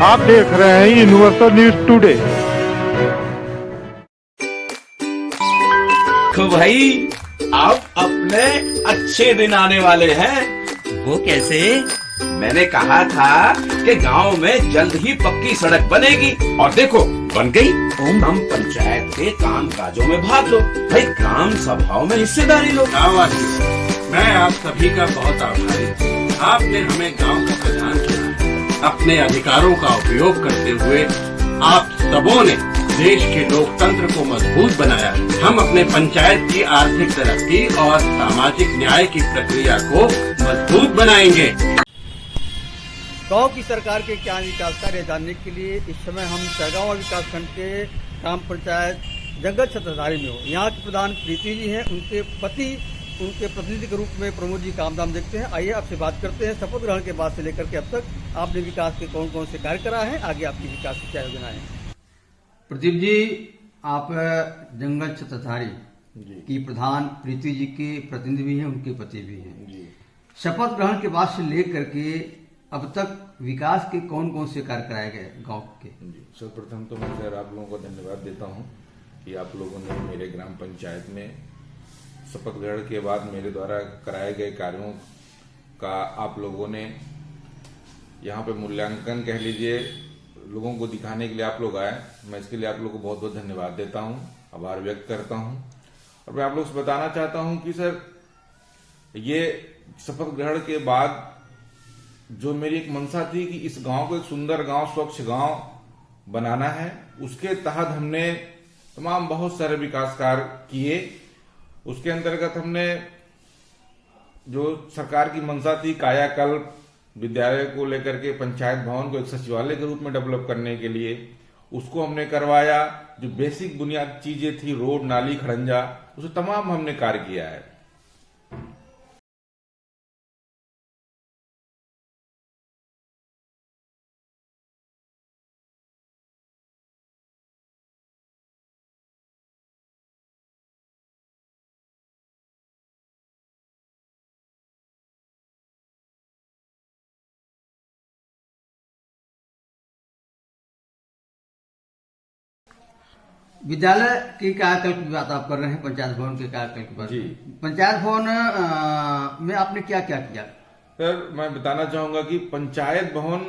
आप देख रहे हैं यूनिवर्सल न्यूज टुडे। तो भाई अब अपने अच्छे दिन आने वाले हैं। वो कैसे? मैंने कहा था कि गांव में जल्द ही पक्की सड़क बनेगी और देखो बन गई। हम पंचायत के काम काजों में भाग लो भाई, ग्राम सभाओं में हिस्सेदारी लो। मैं आप सभी का बहुत आभारी हूँ। आपने हमें गांव का प्रधान चुना। अपने अधिकारों का उपयोग करते हुए आप सबों ने देश के लोकतंत्र को मजबूत बनाया। हम अपने पंचायत की आर्थिक तरक्की और सामाजिक न्याय की प्रक्रिया को मजबूत बनाएंगे। गांव की सरकार के क्या विकास कार्य जानने के लिए इस समय हम सरगांव विकासखंड के ग्राम पंचायत जंगल छत्रधारी में हो। यहाँ के प्रधान प्रीति जी हैं, उनके पति उनके प्रतिनिधि के रूप में प्रमोद जी काम धाम देखते हैं। आइए आपसे बात करते हैं। शपथ ग्रहण के बाद से लेकर के अब तक आपने विकास के कौन कौन से कार्य करा है, आगे आपकी विकास की क्या योजना है? प्रदीप जी, आप जंगल छत्रधारी की प्रधान प्रीति जी के प्रतिनिधि भी हैं, उनके पति भी हैं। शपथ ग्रहण के बाद से लेकर के अब तक विकास के कौन कौन से कार्य कराए गए गांव के? सर्वप्रथम तो मैं सर आप लोगों को धन्यवाद देता हूं कि आप लोगों ने मेरे ग्राम पंचायत में शपथ ग्रहण के बाद मेरे द्वारा कराए गए कार्यों का आप लोगों ने यहाँ पे मूल्यांकन कह लीजिए, लोगों को दिखाने के लिए आप लोग आए। मैं इसके लिए आप लोगों को बहुत बहुत धन्यवाद देता हूँ, आभार व्यक्त करता हूँ। और मैं आप लोगों से बताना चाहता हूँ कि सर ये शपथ ग्रहण के बाद जो मेरी एक मंशा थी कि इस गांव को एक सुंदर गांव, स्वच्छ गांव बनाना है, उसके तहत हमने तमाम बहुत सारे विकास कार्य किए। उसके अंतर्गत हमने जो सरकार की मंशा थी कायाकल्प विद्यालय को लेकर के पंचायत भवन को एक सचिवालय के रूप में डेवलप करने के लिए उसको हमने करवाया। जो बेसिक बुनियादी चीजें थी, रोड, नाली, खड़ंजा, उसे तमाम हमने कार्य किया है। विद्यालय की कायाकल्प की बात आप कर रहे हैं, पंचायत भवन के कायाकल्प की बात। जी। पंचायत भवन में आपने क्या क्या किया? सर मैं बताना चाहूंगा कि पंचायत भवन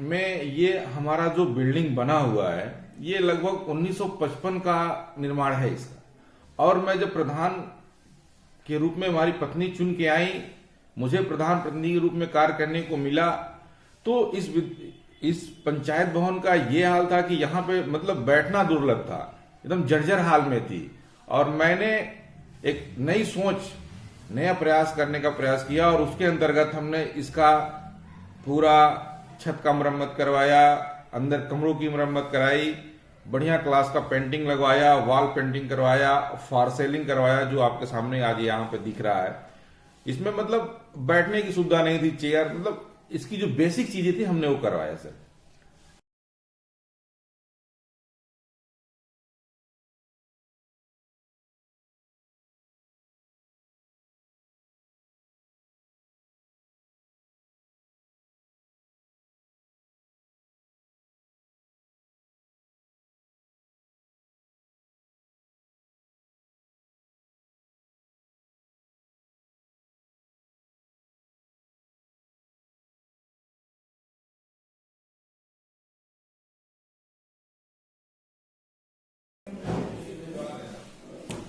में ये हमारा जो बिल्डिंग बना हुआ है ये लगभग 1955 का निर्माण है इसका। और मैं जब प्रधान के रूप में हमारी पत्नी चुन के आई, मुझे प्रधान प्रतिनिधि के रूप में कार्य करने को मिला, तो इस पंचायत भवन का ये हाल था कि यहाँ पे मतलब बैठना दुर्लभ था, एकदम जर्जर हाल में थी। और मैंने एक नई सोच, नया प्रयास करने का प्रयास किया और उसके अंतर्गत हमने इसका पूरा छत का मरम्मत करवाया, अंदर कमरों की मरम्मत कराई, बढ़िया क्लास का पेंटिंग लगवाया, वॉल पेंटिंग करवाया, फॉर सेलिंग करवाया, जो आपके सामने आज यहाँ पे दिख रहा है। इसमें मतलब बैठने की सुविधा नहीं थी, चेयर, मतलब इसकी जो बेसिक चीजें थी हमने वो करवाया सर।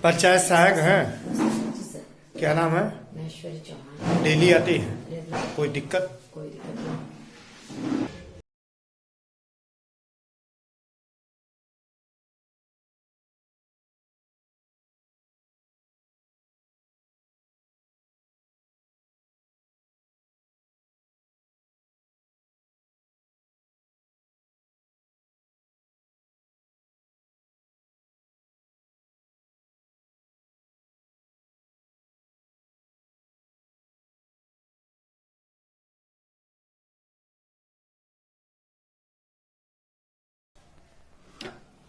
पंचायत सहायक हैं, क्या नाम है? महेश्वरी चौहान। डेली आती है, कोई दिक्कत? कोई दिक्कत नहीं।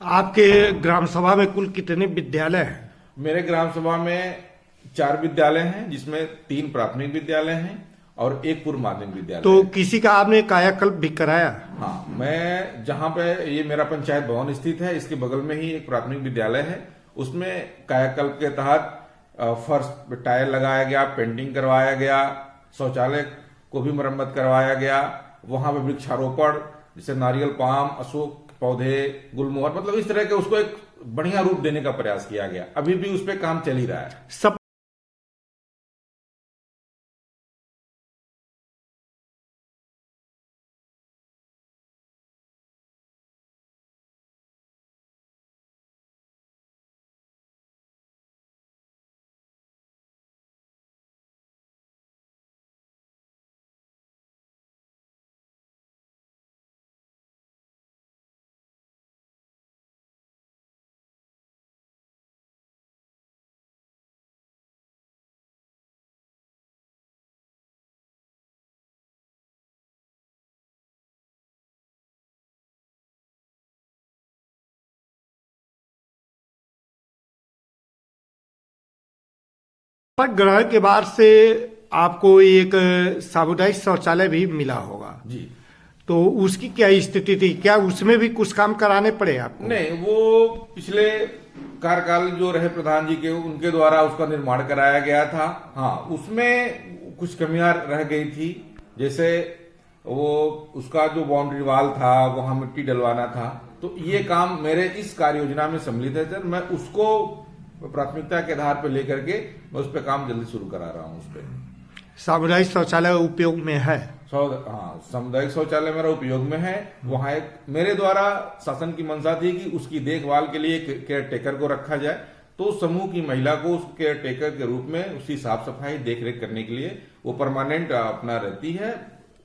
आपके ग्राम सभा में कुल कितने विद्यालय हैं? मेरे ग्राम सभा में 4 विद्यालय हैं, जिसमें 3 प्राथमिक विद्यालय हैं और 1 पूर्व माध्यमिक विद्यालय। तो किसी का आपने कायाकल्प भी कराया? हाँ, मैं जहां पे ये मेरा पंचायत भवन स्थित है, इसके बगल में ही एक प्राथमिक विद्यालय है। उसमें कायाकल्प के तहत फर्श पे टाइल लगाया गया, पेंटिंग करवाया गया, शौचालय को भी मरम्मत करवाया गया। वहां पे वृक्षारोपण जैसे नारियल, पाम, अशोक पौधे, गुलमोहर, मतलब इस तरह के उसको एक बढ़िया रूप देने का प्रयास किया गया। अभी भी उस पर काम चल ही रहा है। सब शपथ ग्रहण के बाद से आपको एक सामुदायिक शौचालय भी मिला होगा जी। तो उसकी क्या स्थिति थी? क्या उसमें भी कुछ काम कराने पड़े आपको? नहीं, वो पिछले कार्यकाल जो रहे प्रधान जी के, उनके द्वारा उसका निर्माण कराया गया था। हाँ, उसमें कुछ कमियां रह गई थी। जैसे वो उसका जो बाउंड्री वाल था, वहां मिट्टी डलवाना था। तो ये काम मेरे इस कार्य योजना में सम्मिलित है सर। मैं उसको प्राथमिकता के आधार पर लेकर के मैं उस पर काम जल्दी शुरू करा रहा हूँ। उस पर सामुदायिक शौचालय उपयोग में है? हाँ, सामुदायिक शौचालय मेरा उपयोग में है। वहां एक मेरे द्वारा शासन की मंशा थी कि उसकी देखभाल के लिए केयर टेकर को रखा जाए। तो समूह की महिला को उस केयर टेकर के रूप में उसकी साफ सफाई देख रेख करने के लिए वो परमानेंट अपना रहती है,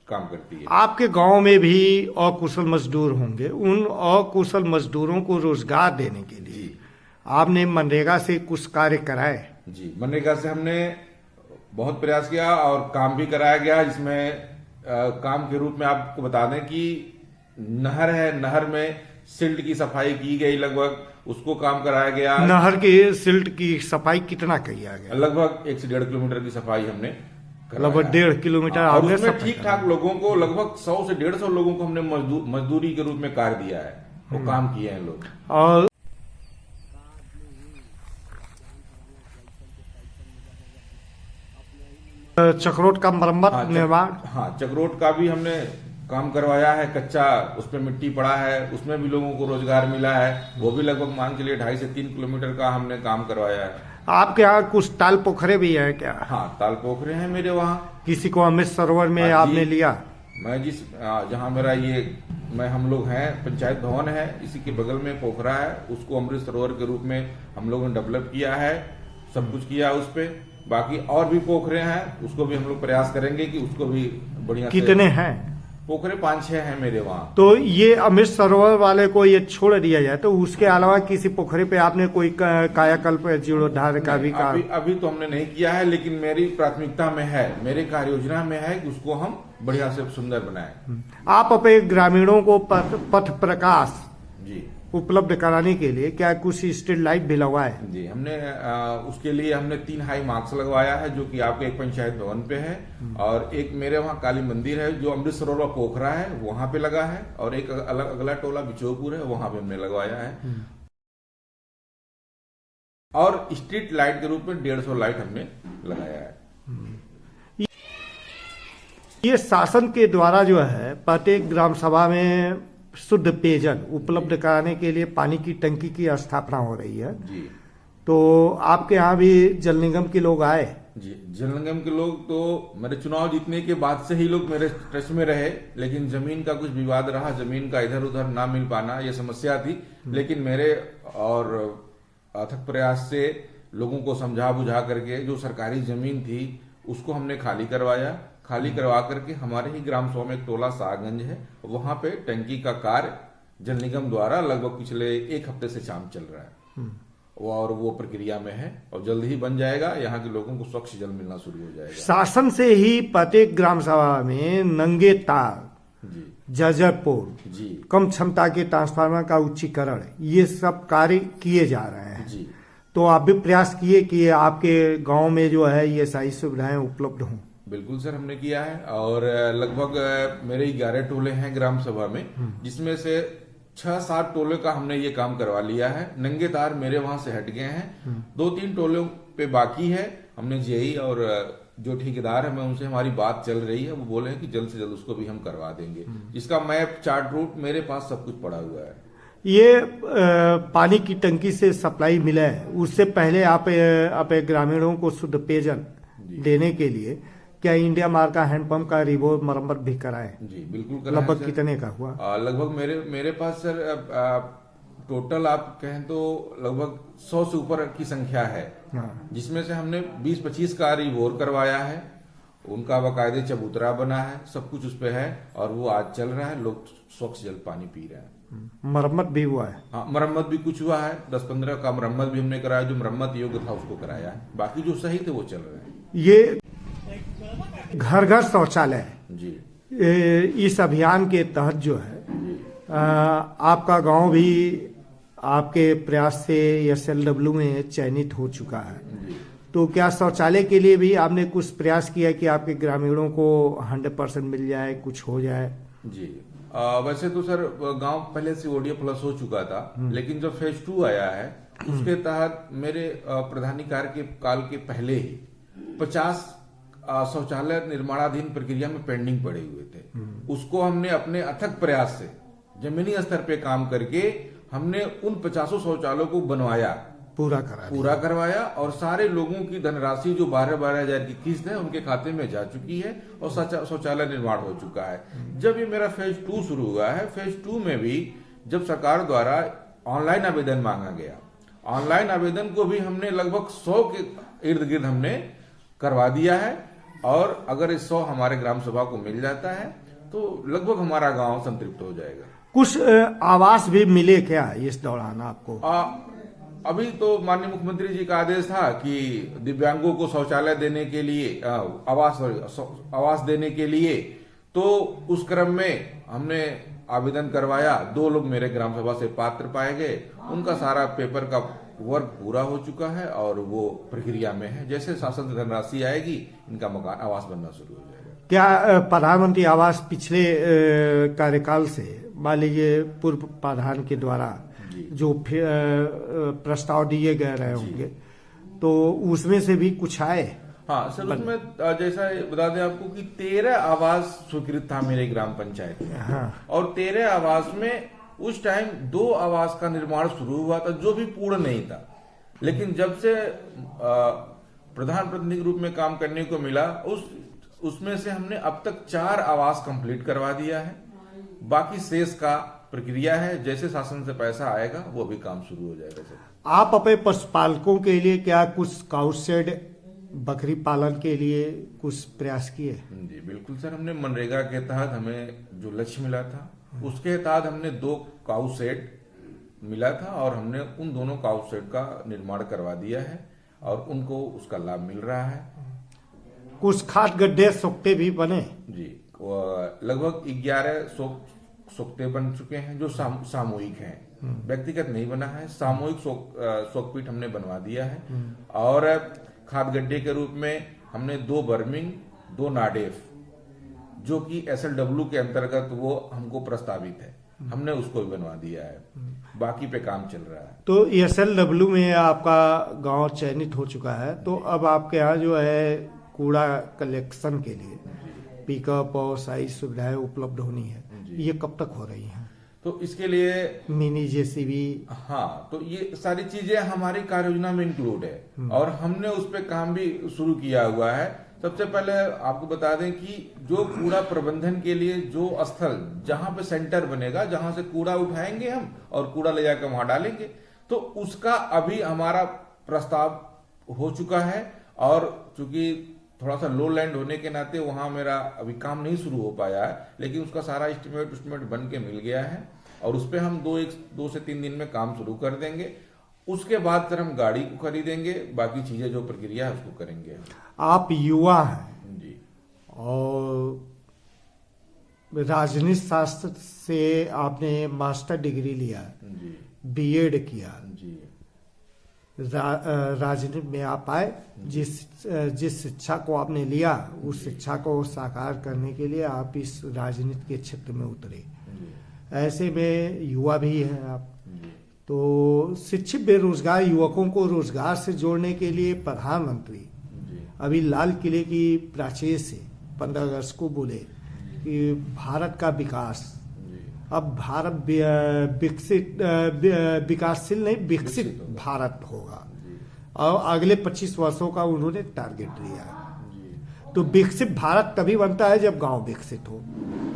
काम करती है। आपके गांव में भी अकुशल मजदूर होंगे। उन अकुशल मजदूरों को रोजगार देने के लिए आपने मनरेगा से कुछ कार्य कराए? जी, मनरेगा से हमने बहुत प्रयास किया और काम भी कराया गया। जिसमें काम के रूप में आपको बता दें कि नहर है, नहर में सिल्ट की सफाई की गई, लगभग उसको काम कराया गया। नहर के सिल्ट की सफाई कितना किया गया? लगभग 1 से 1.5 किलोमीटर की सफाई हमने लगभग 1.5 किलोमीटर। और उसमें ठीक ठाक लोगों को, लगभग 100 से 150 लोगों को हमने मजदूरी के रूप में कार्य दिया है। वो काम किए हैं लोग। और चक्रोट का मरम्मत, निर्माण? हाँ, चक्रोट का भी हमने काम करवाया है। कच्चा उस पर मिट्टी पड़ा है, उसमें भी लोगों को रोजगार मिला है। वो भी लगभग मान के लिए 2.5 से 3 किलोमीटर का हमने काम करवाया है। आपके यहाँ कुछ ताल पोखरे भी है क्या? हाँ, ताल पोखरे हैं मेरे वहाँ। किसी को अमृत सरोवर में आपने लिया? मैं जहाँ मेरा हम लोग हैं, पंचायत भवन है, इसी के बगल में पोखरा है। उसको अमृत सरोवर के रूप में हम लोगों ने डेवलप किया है, सब कुछ किया उस पे। बाकी और भी पोखरे हैं, उसको भी हम लोग प्रयास करेंगे कि उसको भी बढ़िया। कितने हैं पोखरे? 5-6 हैं मेरे वहाँ। तो ये अमृत सरोवर वाले को ये छोड़ दिया जाए तो उसके अलावा किसी पोखरे पे आपने कोई कायाकल्प जीर्णोद्धार का भी काम? अभी तो हमने नहीं किया है, लेकिन मेरी प्राथमिकता में है, मेरे कार्य योजना में है कि उसको हम बढ़िया से सुंदर बनाए। आप अपने ग्रामीणों को पथ प्रकाश जी उपलब्ध कराने के लिए क्या कुछ स्ट्रीट लाइट भी लगवाए? जी, हमने उसके लिए हमने 3 हाई मार्क्स लगवाया है, जो कि आपके एक पंचायत भवन पे है, और एक मेरे वहाँ काली मंदिर है जो अमृत सरोवर पोखरा है वहां पे लगा है, और एक अगला टोला बिचौपुर है, वहां पे हमने लगवाया है। और स्ट्रीट लाइट के रूप में 150 लाइट हमने लगाया है। ये शासन के द्वारा जो है प्रत्येक ग्राम सभा में शुद्ध पेयजल उपलब्ध कराने के लिए पानी की टंकी की स्थापना हो रही है जी। तो आपके यहाँ भी जल निगम के लोग आए? जी, जल निगम के लोग तो मेरे चुनाव जीतने के बाद से ही लोग मेरे टच में रहे, लेकिन जमीन का कुछ विवाद रहा, जमीन का इधर उधर ना मिल पाना ये समस्या थी। लेकिन मेरे और अथक प्रयास से लोगों को समझा बुझा करके जो सरकारी जमीन थी उसको हमने खाली करवाया। खाली करवा करके हमारे ही ग्राम सभा में एक टोला सागंज है, वहां पे टंकी का कार्य जल निगम द्वारा लगभग पिछले 1 हफ्ते से काम चल रहा है, और वो प्रक्रिया में है और जल्द ही बन जाएगा। यहाँ के लोगों को स्वच्छ जल मिलना शुरू हो जाएगा। शासन से ही प्रत्येक ग्राम सभा में नंगे तार जी, जर्जरपुर जी, कम क्षमता के ट्रांसफार्मर का उच्चीकरण, ये सब कार्य किए जा रहे हैं जी। तो आप भी प्रयास किए कि आपके गांव में जो है ये सारी सुविधाएं उपलब्ध हों? बिल्कुल सर, हमने किया है। और लगभग मेरे 11 टोले हैं ग्राम सभा में, जिसमें से 6-7 टोले का हमने ये काम करवा लिया है। नंगे तार मेरे वहां से हट गए हैं। 2-3 टोलों पे बाकी है। हमने जेई और जो ठेकेदार है, मैं उनसे हमारी बात चल रही है, वो बोले हैं कि जल्द से जल्द उसको भी हम करवा देंगे। जिसका मैप, चार्ट, रूट मेरे पास सब कुछ पड़ा हुआ है। ये पानी की टंकी से सप्लाई मिला है, उससे पहले आप ग्रामीणों को शुद्ध पेयजल देने के लिए क्या इंडिया मार्क का हैंडपंप का रिवो मरम्मत भी कराए? जी बिल्कुल कराए। लगभग कितने का हुआ? लगभग मेरे पास सर टोटल आप कहें तो लगभग 100 से ऊपर की संख्या है। हाँ। जिसमें से हमने 20-25 का रिवोर करवाया है। उनका बाकायदे चबूतरा बना है, सब कुछ उस पे है और वो आज चल रहा है। लोग स्वच्छ जल पानी पी रहे हैं। मरम्मत भी हुआ है? हाँ, मरम्मत भी कुछ हुआ है। 10-15 का मरम्मत भी हमने कराया। जो मरम्मत योग्य था उसको कराया है, बाकी जो सही थे वो चल रहे हैं। ये घर घर शौचालय जी, इस अभियान के तहत जो है आपका गांव भी आपके प्रयास से SLW में चयनित हो चुका है। तो क्या शौचालय के लिए भी आपने कुछ प्रयास किया कि आपके ग्रामीणों को 100% मिल जाए, कुछ हो जाए? जी वैसे तो सर गांव पहले से ODA+ हो चुका था, लेकिन जब फेज 2 आया है उसके तहत मेरे प्रधानी कार्य के काल के पहले ही 50 शौचालय निर्माणाधीन प्रक्रिया में पेंडिंग पड़े हुए थे। उसको हमने अपने अथक प्रयास से जमीनी स्तर पे काम करके हमने उन 50 शौचालयों को बनवाया, पूरा करवाया और सारे लोगों की धनराशि जो 12-12 हजार की किस्त है उनके खाते में जा चुकी है और शौचालय निर्माण हो चुका है। जब ये मेरा फेज 2 शुरू हुआ है, फेज 2 में भी जब सरकार द्वारा ऑनलाइन आवेदन मांगा गया, ऑनलाइन आवेदन को भी हमने लगभग 100 के इर्द गिर्द हमने करवा दिया है। और अगर इस 100 हमारे ग्राम सभा को मिल जाता है तो लगभग हमारा गांव संतृप्त हो जाएगा। कुछ आवास भी मिले क्या इस दौरान आपको? अभी तो माननीय मुख्यमंत्री जी का आदेश था कि दिव्यांगों को शौचालय देने के लिए, आवास देने के लिए, तो उस क्रम में हमने आवेदन करवाया। 2 लोग मेरे ग्राम सभा से पात्र पाए गए। उनका सारा पेपर का वर्क पूरा हो चुका है और वो प्रक्रिया में है। जैसे शासन से धनराशि आएगी इनका मकान आवास बनना शुरू हो जाएगा। क्या प्रधानमंत्री आवास पिछले कार्यकाल से, मान लीजिए पूर्व प्रधान के द्वारा जो प्रस्ताव दिए गए रहे होंगे, तो उसमें से भी कुछ आए? हाँ सर, उसमें जैसा बता दें आपको कि 13 आवास स्वीकृत था मेरे ग्राम पंचायत में। हाँ। और 13 आवास में उस टाइम 2 आवास का निर्माण शुरू हुआ था जो भी पूर्ण नहीं था। लेकिन जब से प्रधान प्रतिनिधि के रूप में काम करने को मिला, उसमें से हमने अब तक 4 आवास कंप्लीट करवा दिया है। बाकी शेष का प्रक्रिया है। जैसे शासन से पैसा आएगा वो भी काम शुरू हो जाएगा सर। आप अपने पशुपालकों के लिए क्या कुछ काउ शेड, बकरी पालन के लिए कुछ प्रयास किए? जी बिल्कुल सर, हमने मनरेगा के तहत हमें जो लक्ष्य मिला था उसके तहत हमने 2 काउ शेड मिला था और हमने उन दोनों काउ शेड का निर्माण करवा दिया है और उनको उसका लाभ मिल रहा है। कुछ खाद गड्ढे सोखते भी बने? जी, लगभग 11 सोखते बन चुके हैं जो सामूहिक हैं, व्यक्तिगत नहीं बना है। सामूहिक सोखपीठ हमने बनवा दिया है। और खाद गड्ढे के रूप में हमने 2 बर्मिंग, 2 नाडेफ, जो कि SLW के अंतर्गत वो हमको प्रस्तावित है, हमने उसको भी बनवा दिया है। बाकी पे काम चल रहा है। तो SLW में आपका गांव चयनित हो चुका है, तो अब आपके यहाँ जो है कूड़ा कलेक्शन के लिए पिकअप और सारी सुविधाएं उपलब्ध होनी है, ये कब तक हो रही हैं? तो इसके लिए मिनी JCB, हाँ, तो ये सारी चीजें हमारी कार्य योजना में इंक्लूड है और हमने उस पे काम भी शुरू किया हुआ है। सबसे पहले आपको बता दें कि जो कूड़ा प्रबंधन के लिए जो स्थल, जहां पे सेंटर बनेगा, जहां से कूड़ा उठाएंगे हम और कूड़ा ले जाकर वहां डालेंगे, तो उसका अभी हमारा प्रस्ताव हो चुका है। और चूंकि थोड़ा सा लो लैंड होने के नाते वहां मेरा अभी काम नहीं शुरू हो पाया है, लेकिन उसका सारा एस्टिमेट बन के मिल गया है और उस पर हम 2 से 3 दिन में काम शुरू कर देंगे। उसके बाद फिर हम गाड़ी को खरीदेंगे, बाकी चीजें जो प्रक्रिया है उसको करेंगे। आप युवा हैं जी, और राजनीति शास्त्र से आपने मास्टर डिग्री लिया, जी, B.Ed किया जी, राजनीति में आप आए, जिस शिक्षा को आपने लिया उस शिक्षा को साकार करने के लिए आप इस राजनीति के क्षेत्र में उतरे। ऐसे में युवा भी हैं आप, तो शिक्षित बेरोजगार युवकों को रोजगार से जोड़ने के लिए प्रधानमंत्री अभी लाल किले की प्राचीर से 15 अगस्त को बोले कि भारत का विकास, अब भारत विकासशील नहीं विकसित भारत होगा, और अगले 25 वर्षों का उन्होंने टारगेट लिया है। तो विकसित भारत तभी बनता है जब गांव विकसित हो,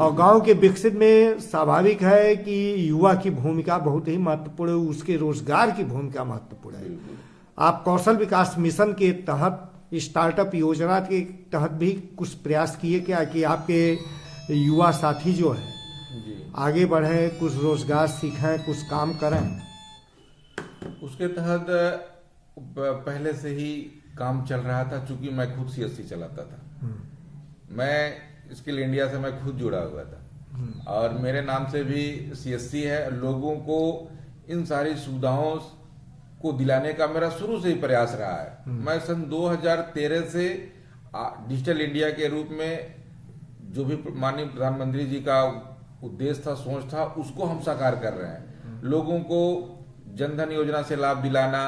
और गांव के विकसित में स्वाभाविक है कि युवा की भूमिका बहुत ही महत्वपूर्ण है, उसके रोजगार की भूमिका महत्वपूर्ण है। आप कौशल विकास मिशन के तहत, स्टार्टअप योजना के तहत भी कुछ प्रयास किए क्या कि आपके युवा साथी जो है आगे बढ़े, कुछ रोजगार सीखें, कुछ काम करें? उसके तहत पहले से ही काम चल रहा था, चूंकि मैं खुद CSC चलाता था। मैं स्किल इंडिया से मैं खुद जुड़ा हुआ था, और मेरे नाम से भी CSC है। लोगों को इन सारी सुविधाओं को दिलाने का मेरा शुरू से ही प्रयास रहा है। मैं सन 2013 से डिजिटल इंडिया के रूप में जो भी माननीय प्रधानमंत्री जी का उद्देश्य था, सोच था, उसको हम साकार कर रहे हैं। लोगों को जनधन योजना से लाभ दिलाना,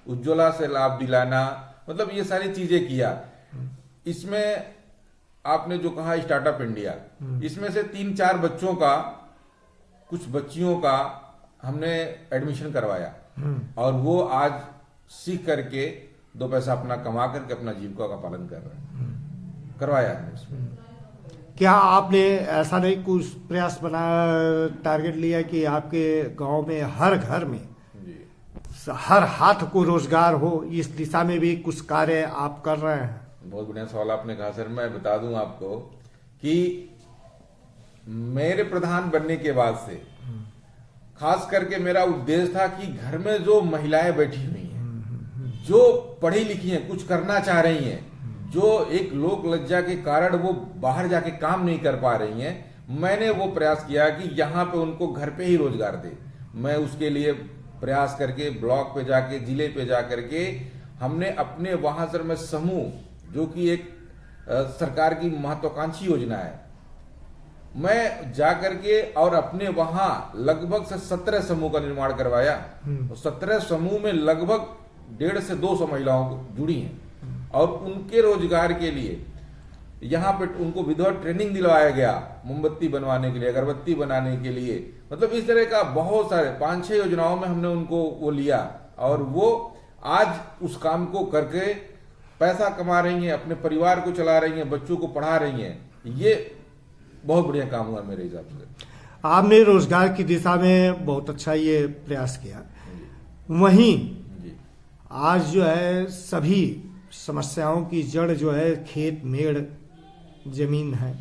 उज्ज्वला से लाभ दिलाना, मतलब ये सारी चीजें किया। इसमें आपने जो कहा स्टार्टअप इंडिया, इसमें से 3-4 बच्चों का, कुछ बच्चियों का हमने एडमिशन करवाया, और वो आज सीख करके 2 पैसा अपना कमा करके अपना जीविका का पालन कर रहे हैं। करवाया हमने इसमें। क्या आपने ऐसा नहीं कुछ प्रयास बनाया, टारगेट लिया कि आपके गांव में हर घर में हर हाथ को रोजगार हो, इस दिशा में भी कुछ कार्य आप कर रहे हैं? बहुत बढ़िया सवाल आपने कहा सर। मैं बता दूं आपको कि मेरे प्रधान बनने के बाद से खास करके मेरा उद्देश्य था कि घर में जो महिलाएं बैठी हुई हैं, जो पढ़ी लिखी हैं, कुछ करना चाह रही हैं, जो एक लोक लज्जा के कारण वो बाहर जाके काम नहीं कर पा रही हैं, मैंने वो प्रयास किया कि यहाँ पे उनको घर पे ही रोजगार दे। मैं उसके लिए प्रयास करके ब्लॉक पे जाके, जिले पे जाकर के हमने अपने वहां सर में समूह, जो कि एक सरकार की महत्वाकांक्षी योजना है, मैं जाकर के और अपने वहां लगभग से 17 समूह का निर्माण करवाया। तो 17 समूह में लगभग 150 से 200 महिलाओं को जुड़ी हैं, और उनके रोजगार के लिए यहाँ पे उनको विधवा ट्रेनिंग दिलवाया गया, मोमबत्ती बनवाने के लिए, अगरबत्ती बनाने के लिए, मतलब इस तरह का बहुत सारे 5-6 योजनाओं में हमने उनको वो लिया, और वो आज उस काम को करके पैसा कमा रही हैं, अपने परिवार को चला रही हैं, बच्चों को पढ़ा रही हैं। ये बहुत बढ़िया काम हुआ मेरे हिसाब से। आपने रोजगार की दिशा में बहुत अच्छा ये प्रयास किया। वहीं आज जो है सभी समस्याओं की जड़ जो है खेत मेड़ जमीन है,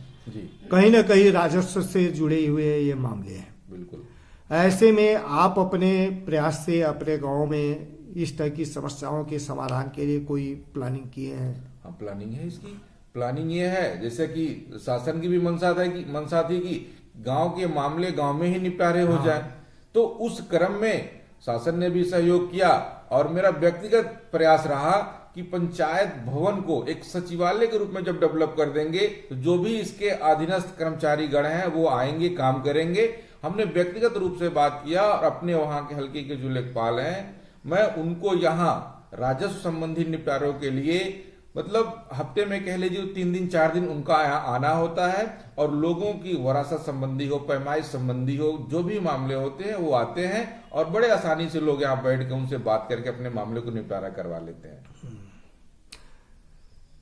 कहीं ना कहीं राजस्व से जुड़े हुए ये मामले हैं। बिल्कुल। ऐसे में आप अपने प्रयास से अपने गांव में इस तरह की समस्याओं के समाधान के लिए कोई प्लानिंग किए हैं? हाँ, प्लानिंग है। इसकी प्लानिंग ये है, जैसे कि शासन की भी मंशा थी कि गांव के मामले गांव में ही निपटारे हो जाए, तो उस क्रम में शासन ने भी सहयोग किया, और मेरा व्यक्तिगत प्रयास रहा कि पंचायत भवन को एक सचिवालय के रूप में जब डेवलप कर देंगे, तो जो भी इसके अधीनस्थ कर्मचारी गण हैं वो आएंगे, काम करेंगे। हमने व्यक्तिगत रूप से बात किया, और अपने वहां के हल्के के जो लेखपाल हैं, मैं उनको यहाँ राजस्व संबंधी निपटारों के लिए, मतलब हफ्ते में कह लीजिए 3 दिन 4 दिन उनका यहाँ आना होता है, और लोगों की वरासत संबंधी हो, पैमाइश संबंधी हो, जो भी मामले होते हैं वो आते हैं, और बड़े आसानी से लोग यहाँ बैठ के उनसे बात करके अपने मामले को निपटारा करवा लेते हैं।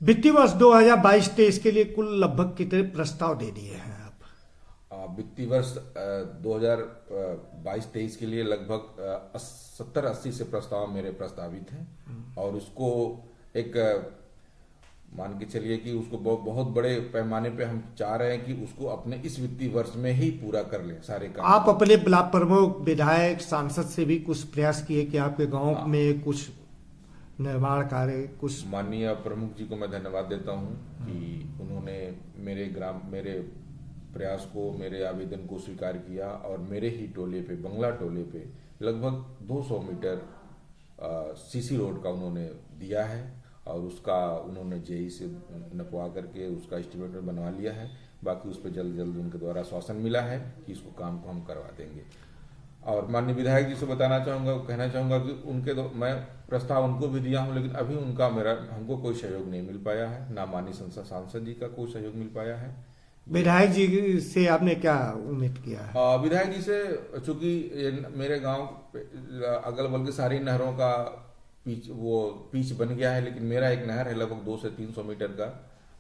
वित्तीय वर्ष 2022-23 के लिए कुल लगभग कितने प्रस्ताव दे दिए हैं आप? वित्तीय वर्ष 2022-23 के लिए लगभग 70-80 से प्रस्ताव मेरे प्रस्तावित हैं, और उसको एक मान के चलिए कि उसको बहुत बड़े पैमाने पे हम चाह रहे हैं कि उसको अपने इस वित्तीय वर्ष में ही पूरा कर लें सारे काम। आप अपने ब्लॉक प्रमुख, विधायक, सांसद से भी कुछ प्रयास किए कि आपके गांव में कुछ निर्माण कार्य कुछ? माननीय प्रमुख जी को मैं धन्यवाद देता हूं कि उन्होंने मेरे प्रयास को, मेरे आवेदन को स्वीकार किया, और मेरे ही टोले पे, बंगला टोले पे लगभग 200 मीटर सीसी रोड का उन्होंने दिया है और उसका उन्होंने जेई से नपवा करके उसका एस्टिमेट बनवा लिया है। बाकी उस पर जल्द जल्द उनके द्वारा आश्वासन मिला है कि इसको काम को हम करवा देंगे। और माननीय विधायक जी से बताना चाहूँगा, कहना चाहूँगा कि मैं प्रस्ताव उनको भी दिया हूँ, लेकिन अभी हमको कोई सहयोग नहीं मिल पाया है, ना माननीय संसद सांसद जी का कोई सहयोग मिल पाया है। विधायक जी से आपने क्या उम्मीद किया है? विधायक जी से, चूंकि मेरे गांव अगल बगल की सारी नहरों का पीच बन गया है, लेकिन मेरा एक नहर है लगभग 200 से 300 मीटर का,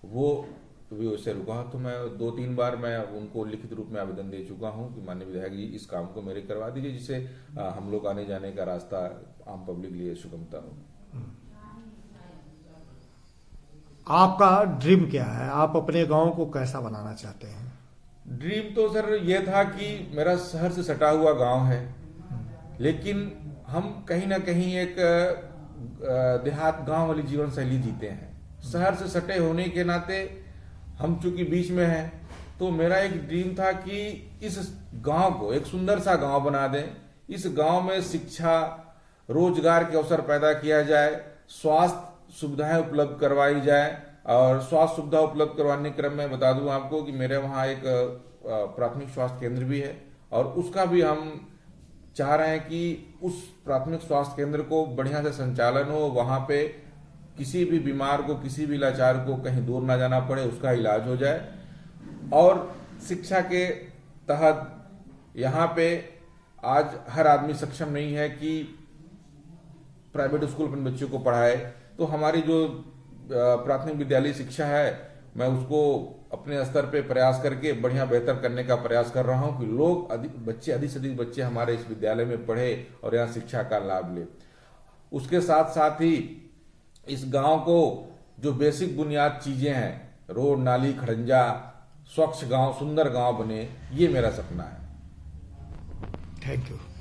वो भी उससे रुका। तो मैं 2-3 बार मैं उनको लिखित रूप में आवेदन दे चुका हूं कि माननीय विधायक जी इस काम को मेरे करवा दीजिए, जिससे हम लोग आने जाने का रास्ता आम पब्लिक लिए सुगमता हो। आपका ड्रीम क्या है? आप अपने गांव को कैसा बनाना चाहते हैं? ड्रीम तो सर ये था कि मेरा शहर से सटा हुआ गांव है, लेकिन हम कहीं ना कहीं एक देहात गांव वाली जीवन शैली जीते हैं। शहर से सटे होने के नाते हम चूंकि बीच में हैं, तो मेरा एक ड्रीम था कि इस गांव को एक सुंदर सा गांव बना दें। इस गांव में शिक्षा, रोजगार के अवसर पैदा किया जाए, स्वास्थ्य सुविधाएं उपलब्ध करवाई जाए। और स्वास्थ्य सुविधा उपलब्ध करवाने के क्रम में बता दूं आपको कि मेरे वहां एक प्राथमिक स्वास्थ्य केंद्र भी है, और उसका भी हम चाह रहे हैं कि उस प्राथमिक स्वास्थ्य केंद्र को बढ़िया से संचालन हो, वहां पे किसी भी बीमार को, किसी भी लाचार को कहीं दूर ना जाना पड़े, उसका इलाज हो जाए। और शिक्षा के तहत यहाँ पे आज हर आदमी सक्षम नहीं है कि प्राइवेट स्कूल अपने बच्चों को पढ़ाए, तो हमारी जो प्राथमिक विद्यालय शिक्षा है, मैं उसको अपने स्तर पे प्रयास करके बढ़िया बेहतर करने का प्रयास कर रहा हूं कि लोग अधिक से अधिक बच्चे हमारे इस विद्यालय में पढ़े और यहाँ शिक्षा का लाभ ले। उसके साथ साथ ही इस गांव को जो बेसिक बुनियाद चीजें हैं, रोड, नाली, खड़ंजा, स्वच्छ गांव, सुंदर गांव बने, ये मेरा सपना है। Thank you.